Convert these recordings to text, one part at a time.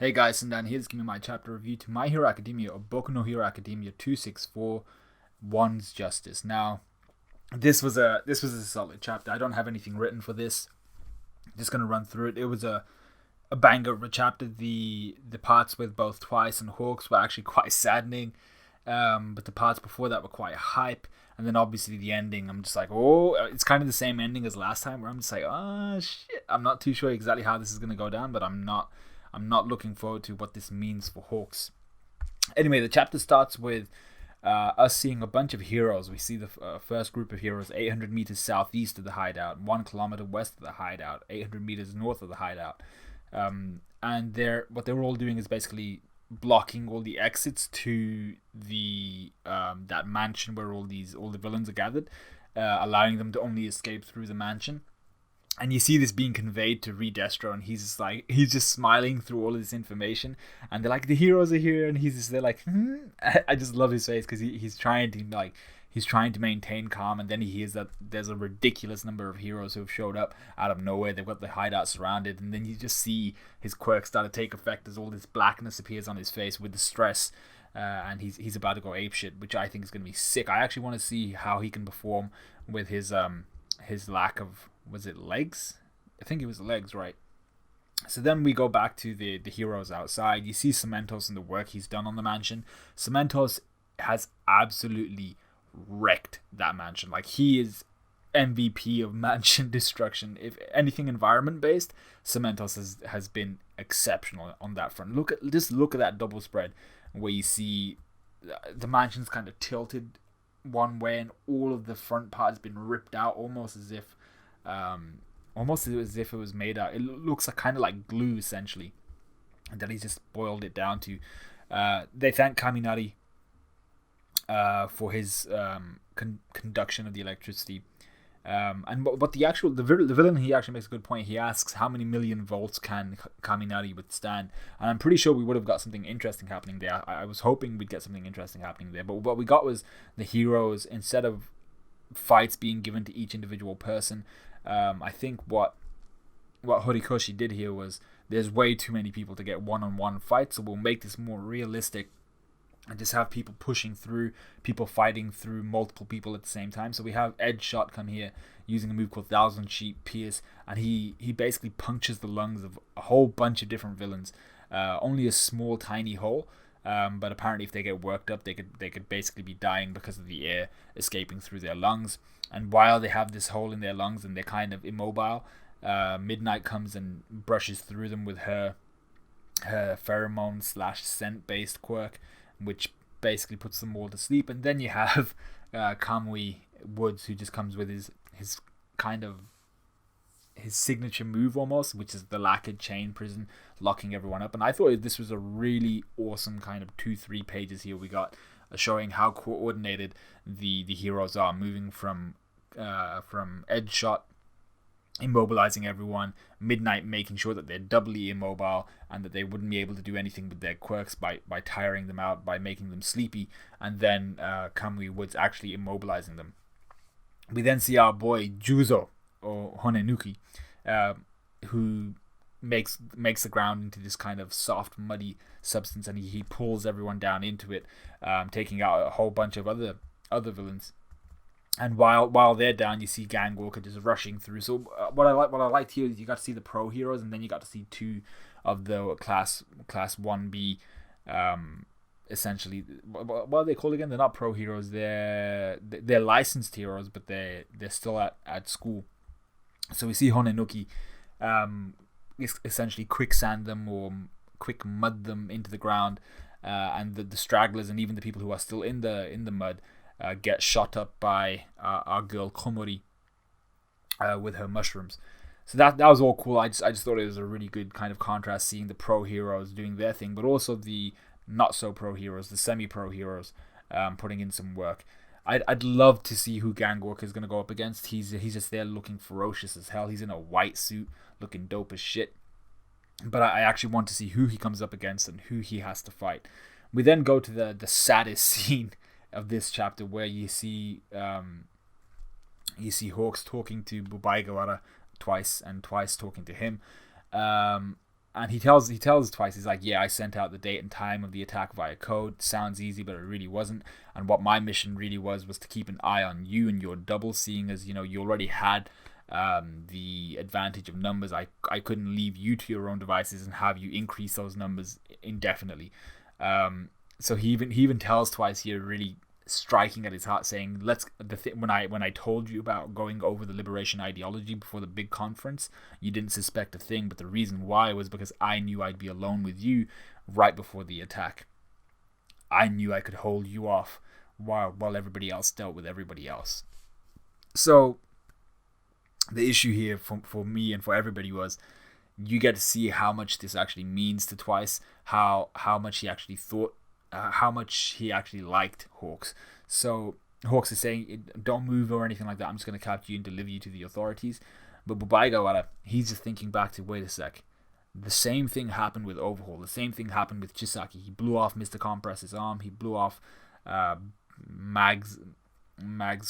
Hey guys, and Dan here. Just give me my chapter review to My Hero Academia or Boku no Hero Academia 264 One's Justice. Now, this was a solid chapter. I don't have anything written for this. Just gonna run through it. It was a banger of a chapter. The parts with both Twice and Hawks were actually quite saddening. But the parts before that were quite hype. And then obviously the ending, I'm just like, oh, it's kind of the same ending as last time where I'm just like, oh shit. I'm not too sure exactly how this is gonna go down, but I'm not looking forward to what this means for Hawks. Anyway, the chapter starts with us seeing a bunch of heroes. We see the first group of heroes 800 meters southeast of the hideout, 1 kilometer west of the hideout, 800 meters north of the hideout. And what they're all doing is basically blocking all the exits to the that mansion where all the villains are gathered, allowing them to only escape through the mansion. And you see this being conveyed to Redestro, and he's just smiling through all of this information. And they're like, the heroes are here, and they're like, I just love his face because he's trying to maintain calm. And then he hears that there's a ridiculous number of heroes who have showed up out of nowhere. They've got the hideout surrounded, and then you just see his quirks start to take effect as all this blackness appears on his face with the stress. And he's about to go apeshit, which I think is going to be sick. I actually want to see how he can perform with his lack of, was it legs? I think it was legs, right? So then we go back to the heroes outside. You see Cementos and the work he's done on the mansion. Cementos has absolutely wrecked that mansion. Like, he is MVP of mansion destruction. If anything environment based, Cementos has been exceptional on that front. Look at that double spread where you see the mansion's kind of tilted one way and all of the front part has been ripped out, almost as if it was made out. It looks like kind of like glue essentially, and then he's just boiled it down to. They thank Kaminari for his conduction of the electricity. But the villain, he actually makes a good point. He asks how many million volts can Kaminari withstand, and I'm pretty sure we would have got something interesting happening there. I was hoping we'd get something interesting happening there, but what we got was the heroes, instead of fights being given to each individual person. I think what Horikoshi did here was, there's way too many people to get one-on-one fights, so we'll make this more realistic and just have people pushing through, people fighting through multiple people at the same time. So we have Edge Shot come here using a move called Thousand Sheep Pierce, and he basically punctures the lungs of a whole bunch of different villains. Only a small, tiny hole, but apparently if they get worked up, they could basically be dying because of the air escaping through their lungs. And while they have this hole in their lungs and they're kind of immobile, Midnight comes and brushes through them with her pheromone / scent based quirk, which basically puts them all to sleep. And then you have Kamui Woods, who just comes with his kind of his signature move almost, which is the lacquered chain prison, locking everyone up. And I thought this was a really awesome kind of 2-3 pages here we got, showing how coordinated the heroes are, moving from Edge Shot immobilizing everyone, Midnight making sure that they're doubly immobile and that they wouldn't be able to do anything with their quirks by tiring them out, by making them sleepy, and then Kamui Woods actually immobilizing them. We then see our boy Juzo, or Honenuki, who makes the ground into this kind of soft, muddy substance, and he pulls everyone down into it, taking out a whole bunch of other villains. And while they're down, you see Gangwalker just rushing through. So what I liked here is you got to see the pro heroes, and then you got to see two of the class 1B, essentially. What are they called again? They're not pro heroes. They're licensed heroes, but they're still at school. So we see Honenuki essentially quicksand them or quick mud them into the ground, and the stragglers and even the people who are still in the mud get shot up by our girl Komori with her mushrooms. So that was all cool. I just thought it was a really good kind of contrast, seeing the pro heroes doing their thing, but also the not so pro heroes, the semi pro heroes, putting in some work. I'd love to see who Gangwalker is going to go up against. He's just there looking ferocious as hell. He's in a white suit, looking dope as shit. But I actually want to see who he comes up against and who he has to fight. We then go to the saddest scene of this chapter, where you see Hawks talking to Bubaigawara twice, and twice talking to him. and he tells Twice, he's like, yeah, I sent out the date and time of the attack via code. Sounds easy, but it really wasn't. And what my mission really was to keep an eye on you and your double, seeing as you already had the advantage of numbers. I couldn't leave you to your own devices and have you increase those numbers indefinitely. So he even tells Twice here, really striking at his heart, saying, when I told you about going over the liberation ideology before the big conference, you didn't suspect a thing, but the reason why was because I knew I'd be alone with you right before the attack. I knew I could hold you off while everybody else dealt with everybody else. So the issue here for me and for everybody was, you get to see how much this actually means to Twice, how much he actually thought, how much he actually liked Hawks. So Hawks is saying, don't move or anything like that, I'm just going to capture you and deliver you to the authorities. But Babaigawara, he's just thinking back to, wait a sec, the same thing happened with Overhaul, the same thing happened with Chisaki. He blew off Mr. Compress's arm, he blew off Mag's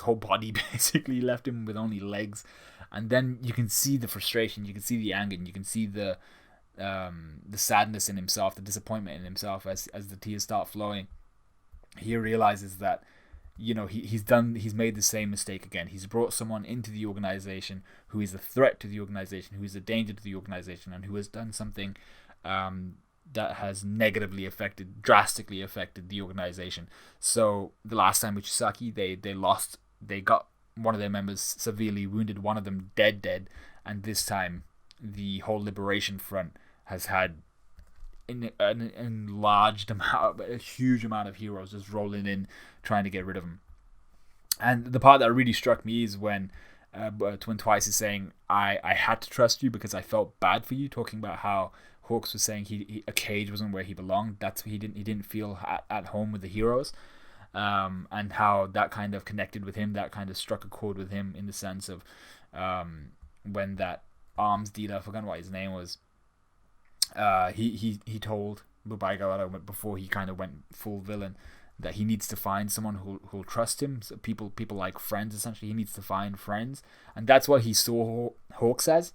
whole body, basically left him with only legs. And then you can see the frustration, you can see the anger, and you can see the sadness in himself, the disappointment in himself as the tears start flowing. He realizes that he's made the same mistake again. He's brought someone into the organization who is a threat to the organization, who is a danger to the organization, and who has done something that has drastically affected the organization. So the last time with Chisaki, they got one of their members severely wounded, one of them dead, and this time the whole Liberation Front has had an enlarged amount, a huge amount of heroes just rolling in, trying to get rid of him. And the part that really struck me is when Twice is saying, I had to trust you because I felt bad for you, talking about how Hawks was saying a cage wasn't where he belonged. That's he didn't feel at home with the heroes. And how that kind of connected with him, that kind of struck a chord with him in the sense of when that arms dealer, I forgot what his name was, he told Babaigawara before he kind of went full villain that he needs to find someone who'll trust him. So people like friends, essentially. He needs to find friends, and that's what he saw Hawks as.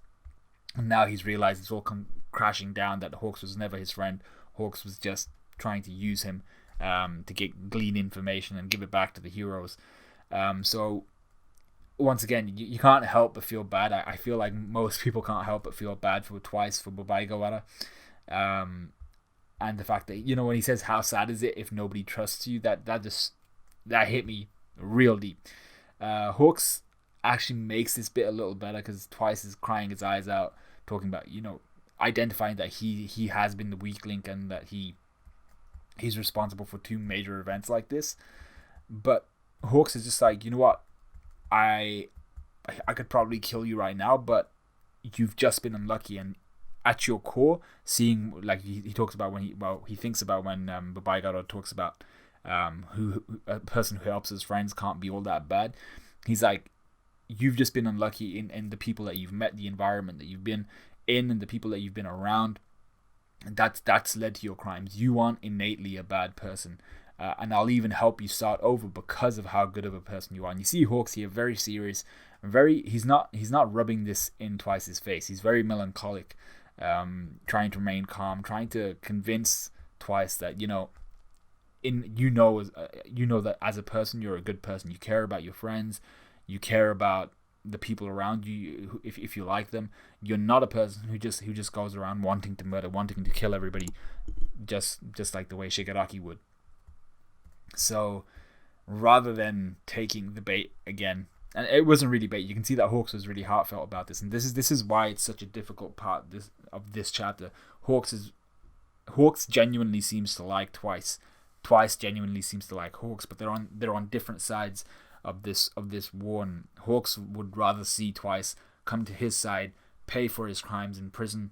And now he's realized it's all come crashing down, that Hawks was never his friend. Hawks was just trying to use him to glean information and give it back to the heroes. So once again, you can't help but feel bad. I feel like most people can't help but feel bad for Babaigawara. And the fact that, when he says, how sad is it if nobody trusts you, that hit me real deep. Hawks actually makes this bit a little better because Twice is crying his eyes out, talking about, identifying that he has been the weak link and that he's responsible for two major events like this. But Hawks is just like, you know what, I could probably kill you right now, but you've just been unlucky. And at your core, seeing, like he talks about he thinks about when Babaigawara talks about who a person who helps his friends can't be all that bad. He's like, you've just been unlucky in the people that you've met, the environment that you've been in, and the people that you've been around. That's led to your crimes. You aren't innately a bad person, and I'll even help you start over because of how good of a person you are. And you see Hawks here, very serious, he's not rubbing this in Twice's face. He's very melancholic, trying to remain calm, trying to convince Twice that that as a person you're a good person. You care about your friends, you care about the people around you, if you like them. You're not a person who just goes around wanting to murder, wanting to kill everybody, just like the way Shigaraki would. So rather than taking the bait again, and it wasn't really bait, you can see that Hawks was really heartfelt about this, and this is why it's such a difficult part of this chapter. Hawks genuinely seems to like Twice. Twice genuinely seems to like Hawks, but they're on different sides of this war. And Hawks would rather see Twice come to his side, pay for his crimes in prison,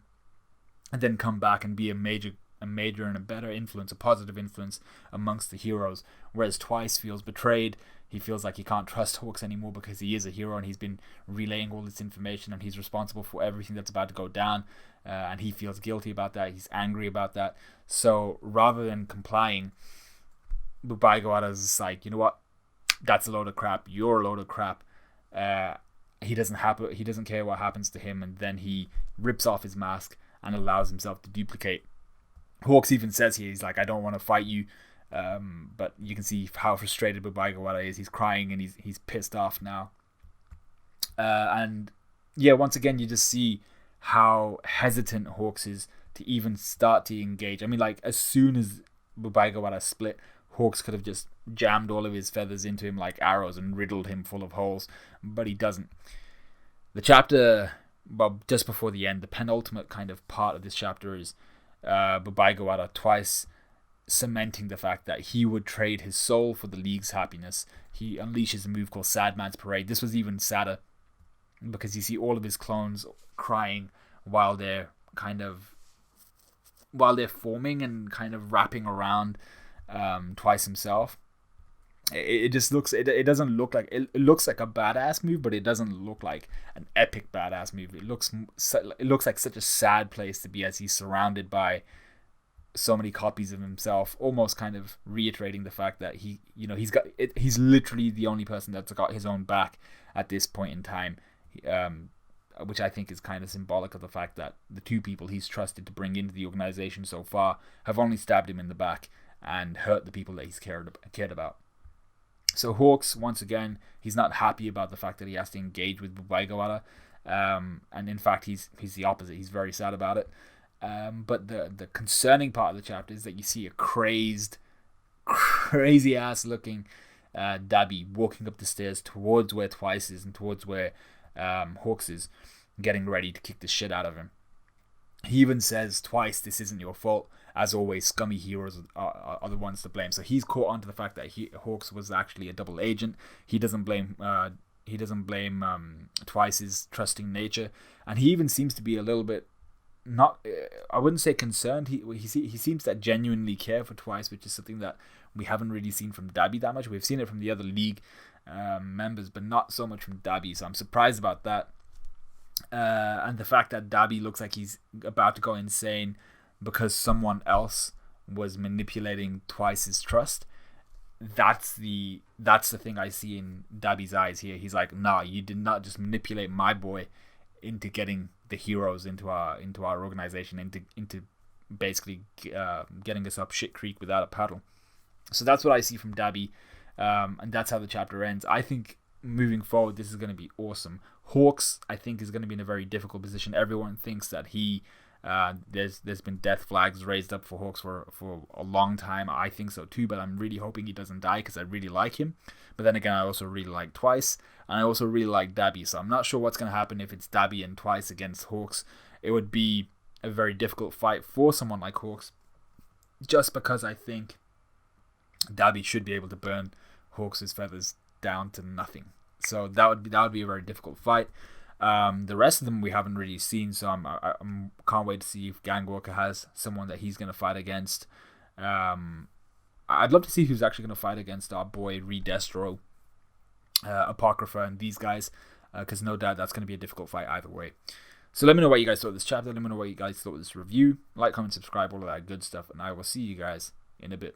and then come back and be a major and a better influence, a positive influence amongst the heroes. Whereas Twice feels betrayed. He feels like he can't trust Hawks anymore because he is a hero and he's been relaying all this information and he's responsible for everything that's about to go down, and he feels guilty about that. He's angry about that. So rather than complying, Babaigawara is like, you know what, that's a load of crap, you're a load of crap. He doesn't care what happens to him, and then he rips off his mask and allows himself to duplicate. Hawks even says here, he's like, I don't want to fight you. But you can see how frustrated Babaigawara is. He's crying and he's pissed off now. And yeah, once again, you just see how hesitant Hawks is to even start to engage. I mean, like, as soon as Babaigawara split, Hawks could have just jammed all of his feathers into him like arrows and riddled him full of holes, but he doesn't. The chapter, well, just before the end, the penultimate kind of part of this chapter is Babaigawara twice cementing the fact that he would trade his soul for the League's happiness. He unleashes a move called Sad Man's Parade. This was even sadder because you see all of his clones crying while they're forming and kind of wrapping around Twice himself. It just looks, it doesn't look like, it looks like a badass move, but it doesn't look like an epic badass move. It looks like such a sad place to be, as he's surrounded by so many copies of himself, almost kind of reiterating the fact that he's literally the only person that's got his own back at this point in time, which I think is kind of symbolic of the fact that the two people he's trusted to bring into the organization so far have only stabbed him in the back and hurt the people that he's cared about. So Hawks, once again, he's not happy about the fact that he has to engage with Babaigawara, and in fact he's the opposite. He's very sad about it. But the concerning part of the chapter is that you see a crazy ass looking Dabi walking up the stairs towards where Twice is and towards where Hawks is, getting ready to kick the shit out of him. He even says, "Twice, this isn't your fault. As always, scummy heroes are the ones to blame." So he's caught on to the fact that Hawks was actually a double agent. He doesn't blame Twice's trusting nature, and he even seems to be a little bit, not, I wouldn't say concerned. He seems to genuinely care for Twice, which is something that we haven't really seen from Dabi that much. We've seen it from the other League members, but not so much from Dabi. So I'm surprised about that. And the fact that Dabi looks like he's about to go insane because someone else was manipulating Twice's trust. That's the thing I see in Dabi's eyes here. He's like, nah, you did not just manipulate my boy into getting the heroes into our organization, into basically getting us up shit creek without a paddle. So that's what I see from Dabi, and that's how the chapter ends. I think moving forward, this is going to be awesome. Hawks, I think, is going to be in a very difficult position. Everyone thinks that there's been death flags raised up for Hawks for a long time. I think so too, but I'm really hoping he doesn't die because I really like him. But then again, I also really like Twice, and I also really like Dabi. So I'm not sure what's going to happen if it's Dabi and Twice against Hawks. It would be a very difficult fight for someone like Hawks, just because I think Dabi should be able to burn Hawks' feathers down to nothing. So that would be a very difficult fight. The rest of them we haven't really seen, so I can't wait to see if Gangwalker has someone that he's going to fight against. I'd love to see who's actually going to fight against our boy Redestro, Apocrypha, and these guys, because no doubt that's going to be a difficult fight either way. So let me know what you guys thought of this chapter. Let me know what you guys thought of this review. Like, comment, subscribe, all of that good stuff, and I will see you guys in a bit.